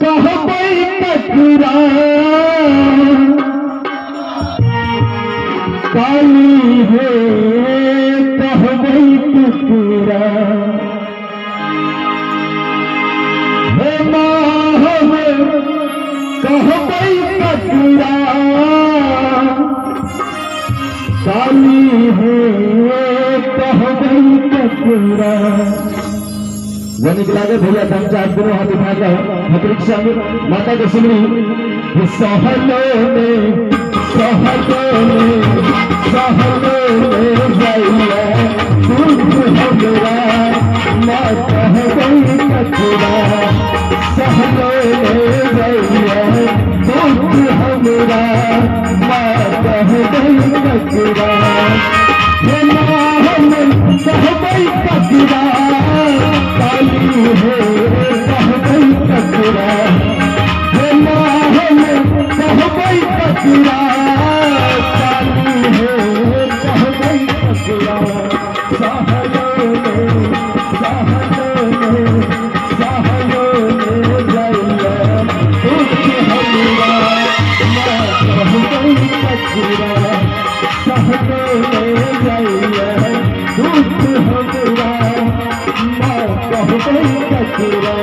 कहबै ककरा काली हे कहबै ककरा हे माँ हम कहबै ककरा काली हे कहबै ककरा। लागे भैया हम चार दिनों हाथ उठा कर परीक्षा में माता के सिमरी सहलो में जाइया दुख हमरा माँ कहबै ककरा सहलो में जाइया दुख हमरा माँ कहबै ककरा हे माँ हम कहबै ककरा काली हे कहबै ककरा हे माँ हम कहबै ककरा काली हे कहबै ककरा सहलो में जाइया दुख हमरा माँ कहबै ककरा सहलो में जाइया दुख हमरा माँ कहबै ककरा।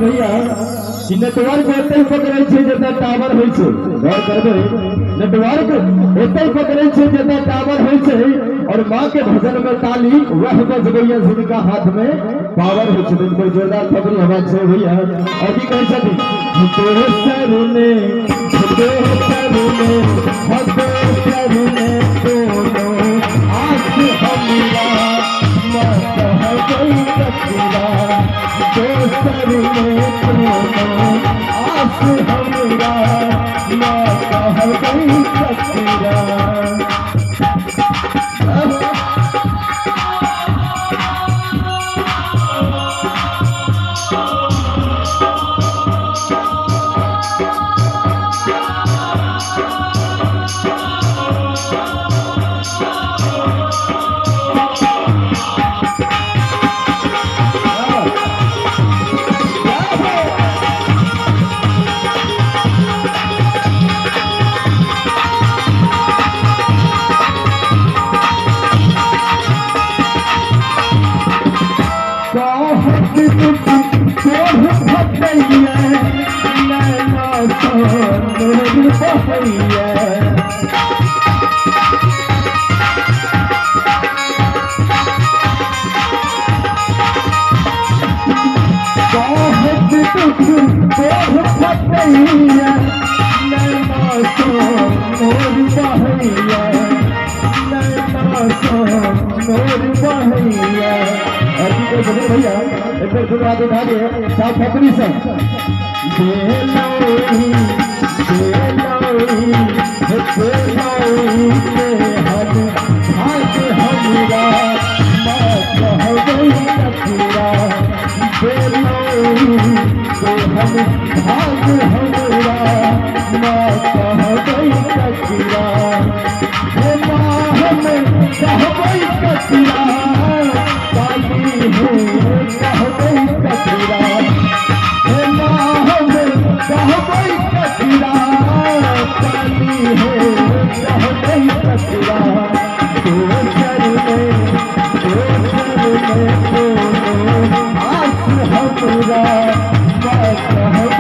भैया नेटवर्क एते पकड़े जता टावर हो गौर करबे नेटवर्क एते पकड़े जता टावर हो और माँ के भजन में ताली वह बजबैया जिनका हाथ में पावर हो कोई जोरदार खबरी आवाज से भैया और भी कह सके कहबै ककरा कहत